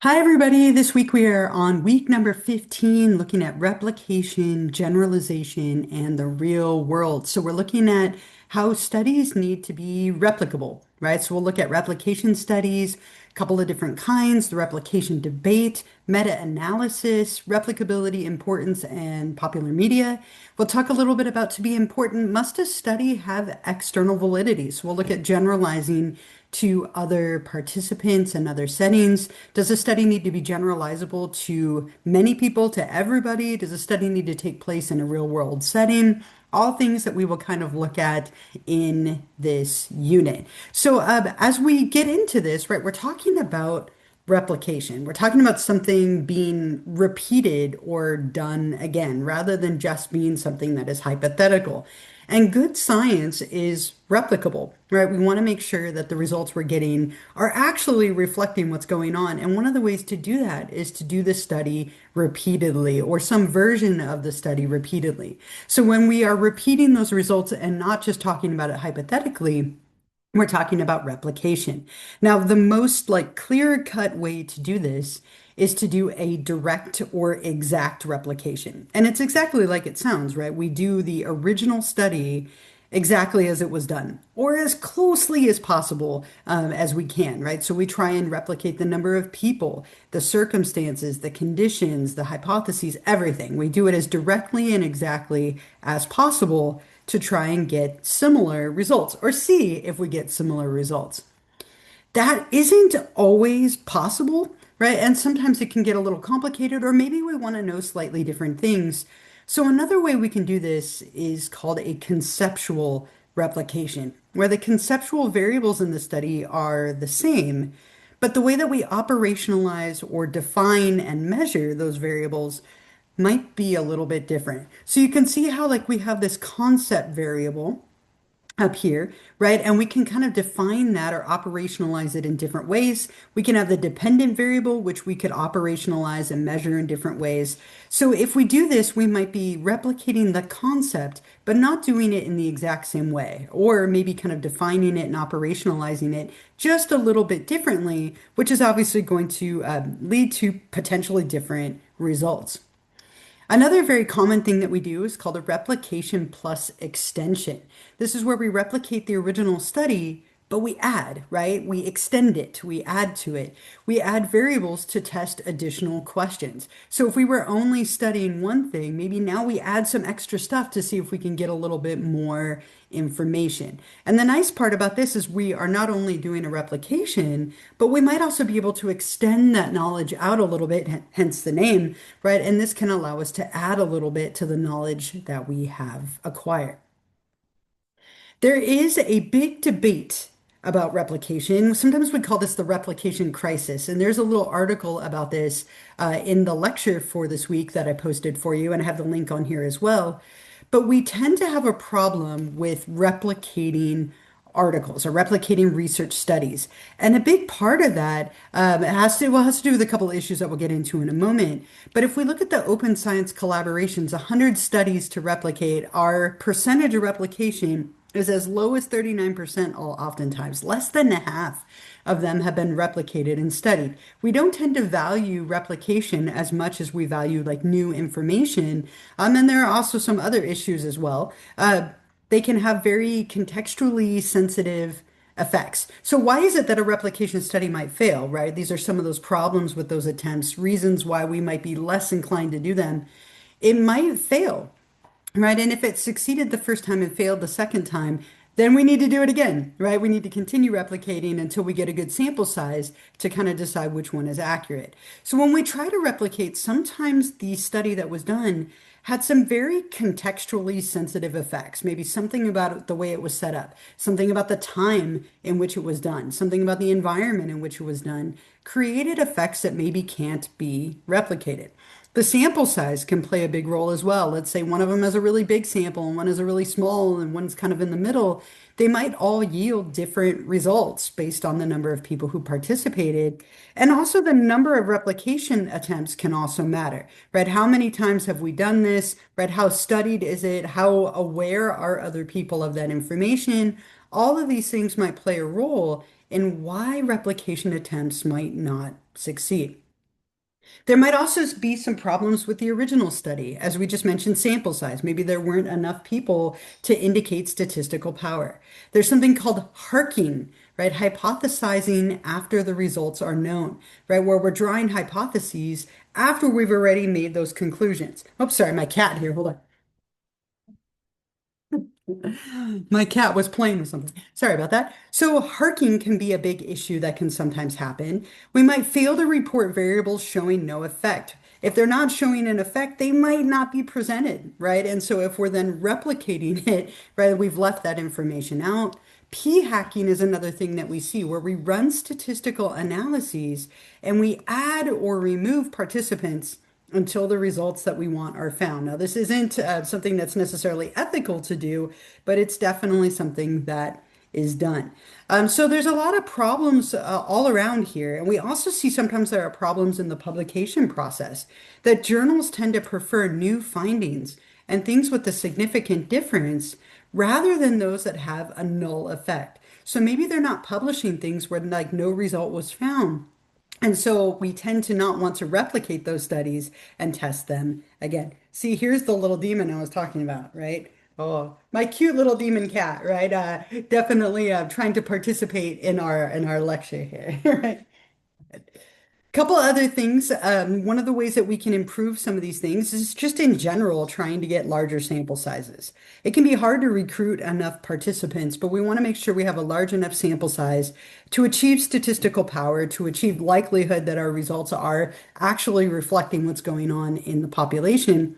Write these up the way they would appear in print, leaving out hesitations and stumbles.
Hi, everybody. This week we are on week number 15, looking at replication, generalization, and the real world. So we're looking at how studies need to be replicable, right? So we'll look at replication studies, a couple of different kinds, the replication debate, meta-analysis, replicability, importance, and popular media. We'll talk a little bit about to be important, must a study have external validity? So we'll look at generalizing to other participants and other settings? Does a study need to be generalizable to many people, to everybody? Does a study need to take place in a real world setting? All things that we will kind of look at in this unit. So, as we get into this, right, we're talking about replication. We're talking about something being repeated or done again, rather than just being something that is hypothetical. And good science is replicable, right? We want to make sure that the results we're getting are actually reflecting what's going on. And one of the ways to do that is to do the study repeatedly or some version of the study repeatedly. So when we are repeating those results and not just talking about it hypothetically, we're talking about replication. Now, the most like clear-cut way to do this is to do a direct or exact replication. And it's exactly like it sounds, right? We do the original study exactly as it was done, or as closely as possible as we can, right? So we try and replicate the number of people, the circumstances, the conditions, the hypotheses, everything. We do it as directly and exactly as possible to try and get similar results or see if we get similar results. That isn't always possible, right? And sometimes it can get a little complicated, or maybe we want to know slightly different things. So, another way we can do this is called a conceptual replication, where the conceptual variables in the study are the same, but the way that we operationalize or define and measure those variables might be a little bit different. So, you can see how, like, we have this concept variable up here, right? And we can kind of define that or operationalize it in different ways. We can have the dependent variable, which we could operationalize and measure in different ways. So if we do this, we might be replicating the concept, but not doing it in the exact same way, or maybe kind of defining it and operationalizing it just a little bit differently, which is obviously going to lead to potentially different results. Another very common thing that we do is called a replication plus extension. This is where we replicate the original study, but we add, right? We extend it, we add to it. We add variables to test additional questions. So if we were only studying one thing, maybe now we add some extra stuff to see if we can get a little bit more information. And the nice part about this is we are not only doing a replication, but we might also be able to extend that knowledge out a little bit, hence the name, right? And this can allow us to add a little bit to the knowledge that we have acquired. There is a big debate about replication. Sometimes we call this the replication crisis. And there's a little article about this in the lecture for this week that I posted for you, and I have the link on here as well. But we tend to have a problem with replicating articles or replicating research studies. And a big part of that has to do with a couple of issues that we'll get into in a moment. But if we look at the open science collaborations, 100 studies to replicate, our percentage of replication is as low as 39% oftentimes. Less than half of them have been replicated and studied. We don't tend to value replication as much as we value like new information. And there are also some other issues as well. They can have very contextually sensitive effects. So why is it that a replication study might fail, right? These are some of those problems with those attempts, reasons why we might be less inclined to do them. It might fail, right? And if it succeeded the first time and failed the second time, then we need to do it again, right? We need to continue replicating until we get a good sample size to kind of decide which one is accurate. So when we try to replicate, sometimes the study that was done had some very contextually sensitive effects. Maybe something about the way it was set up, something about the time in which it was done, something about the environment in which it was done, created effects that maybe can't be replicated. The sample size can play a big role as well. Let's say one of them has a really big sample and one is a really small and one's kind of in the middle. They might all yield different results based on the number of people who participated. And also the number of replication attempts can also matter, right? How many times have we done this, right? How studied is it? How aware are other people of that information? All of these things might play a role in why replication attempts might not succeed. There might also be some problems with the original study. As we just mentioned, sample size. Maybe there weren't enough people to indicate statistical power. There's something called harking, right? Hypothesizing after the results are known, right? Where we're drawing hypotheses after we've already made those conclusions. Oh, sorry, my cat here. Hold on. My cat was playing with something. Sorry about that. So, harking can be a big issue that can sometimes happen. We might fail to report variables showing no effect. If they're not showing an effect, they might not be presented, right? And so, if we're then replicating it, right, we've left that information out. P hacking is another thing that we see where we run statistical analyses and we add or remove participants until the results that we want are found. Now, this isn't something that's necessarily ethical to do, but it's definitely something that is done. So there's a lot of problems all around here. And we also see sometimes there are problems in the publication process that journals tend to prefer new findings and things with a significant difference rather than those that have a null effect. So maybe they're not publishing things where like no result was found. And so we tend to not want to replicate those studies and test them again. See, here's the little demon I was talking about, right? Oh, my cute little demon cat, right? Definitely trying to participate in our lecture here, right? Couple other things. One of the ways that we can improve some of these things is just in general trying to get larger sample sizes. It can be hard to recruit enough participants, but we want to make sure we have a large enough sample size to achieve statistical power, to achieve likelihood that our results are actually reflecting what's going on in the population.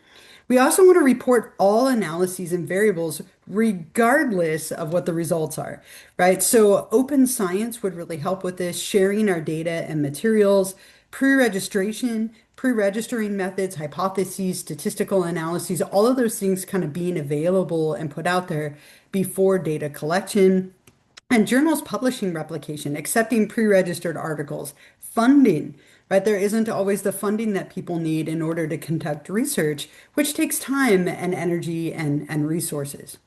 We also want to report all analyses and variables regardless of what the results are, right? So open science would really help with this, sharing our data and materials, pre-registration, pre-registering methods, hypotheses, statistical analyses, all of those things kind of being available and put out there before data collection. And journals publishing replication, accepting pre-registered articles, funding, right? There isn't always the funding that people need in order to conduct research, which takes time and energy and resources.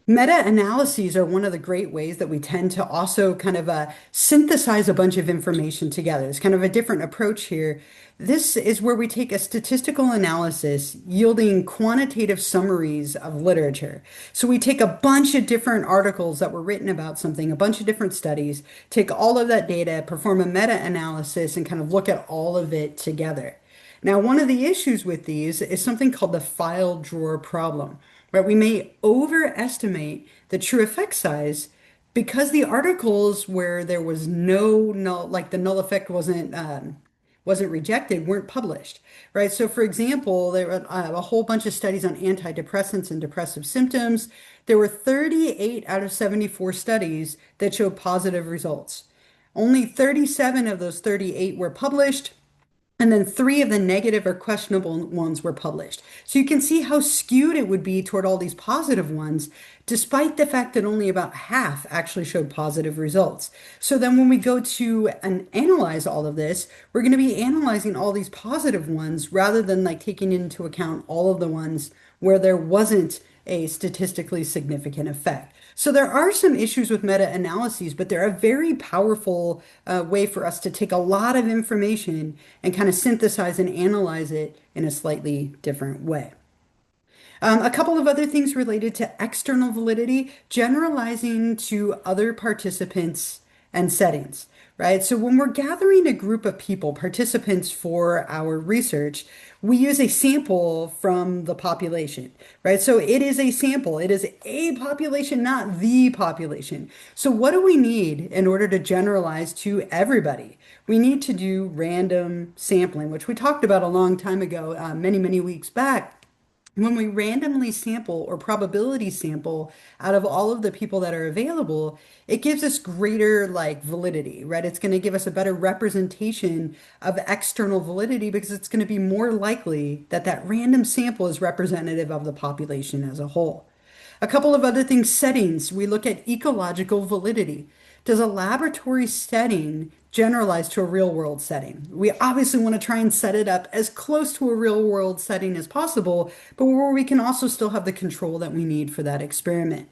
Meta-analyses are one of the great ways that we tend to also kind of synthesize a bunch of information together. It's kind of a different approach here. This is where we take a statistical analysis yielding quantitative summaries of literature. So we take a bunch of different articles that were written about something, a bunch of different studies, take all of that data, perform a meta-analysis, and kind of look at all of it together. Now, one of the issues with these is something called the file drawer problem, right? We may overestimate the true effect size because the articles where there was no null, like the null effect wasn't rejected, weren't published, right? So, for example, there were a whole bunch of studies on antidepressants and depressive symptoms. There were 38 out of 74 studies that showed positive results. Only 37 of those 38 were published. And then three of the negative or questionable ones were published. So you can see how skewed it would be toward all these positive ones, despite the fact that only about half actually showed positive results. So then when we go to and analyze all of this, we're going to be analyzing all these positive ones rather than like taking into account all of the ones where there wasn't a statistically significant effect. So there are some issues with meta-analyses, but they're a very powerful way for us to take a lot of information and kind of synthesize and analyze it in a slightly different way. A couple of other things related to external validity, generalizing to other participants and settings, right? So when we're gathering a group of people, participants for our research, we use a sample from the population, right? So it is a sample. It is a population, not the population. So what do we need in order to generalize to everybody? We need to do random sampling, which we talked about a long time ago, many, many weeks back. When we randomly sample or probability sample out of all of the people that are available, it gives us greater like validity, right? It's going to give us a better representation of external validity because it's going to be more likely that that random sample is representative of the population as a whole. A couple of other things, settings. We look at ecological validity. Does a laboratory setting generalize to a real world setting? We obviously want to try and set it up as close to a real world setting as possible, but where we can also still have the control that we need for that experiment.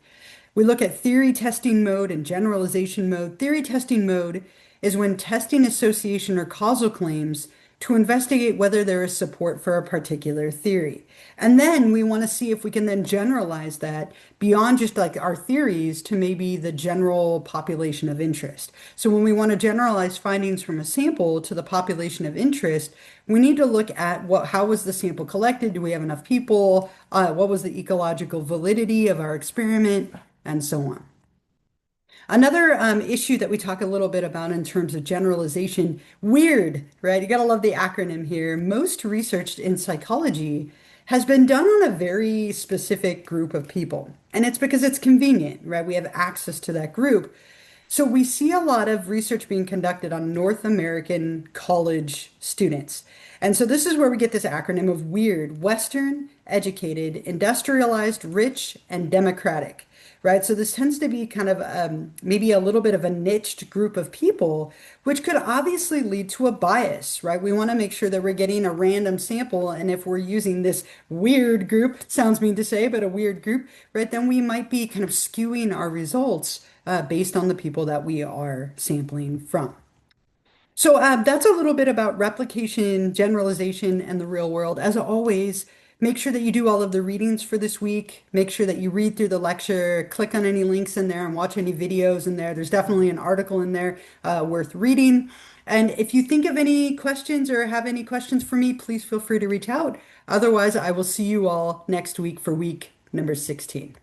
We look at theory testing mode and generalization mode. Theory testing mode is when testing association or causal claims to investigate whether there is support for a particular theory. And then we want to see if we can then generalize that beyond just like our theories to maybe the general population of interest. So when we want to generalize findings from a sample to the population of interest, we need to look at how was the sample collected? Do we have enough people? What was the ecological validity of our experiment? And so on. Another issue that we talk a little bit about in terms of generalization, weird, right? You gotta love the acronym here. Most research in psychology has been done on a very specific group of people. And it's because it's convenient, right? We have access to that group. So we see a lot of research being conducted on North American college students. And so this is where we get this acronym of WEIRD, Western, educated, industrialized, rich, and democratic, right? So this tends to be kind of maybe a little bit of a niched group of people, which could obviously lead to a bias, right? We want to make sure that we're getting a random sample. And if we're using this weird group, sounds mean to say, but a weird group, right? Then we might be kind of skewing our results based on the people that we are sampling from. So that's a little bit about replication, generalization, and the real world. As always, make sure that you do all of the readings for this week. Make sure that you read through the lecture, click on any links in there, and watch any videos in there. There's definitely an article in there worth reading. And if you think of any questions or have any questions for me, please feel free to reach out. Otherwise, I will see you all next week for week number 16.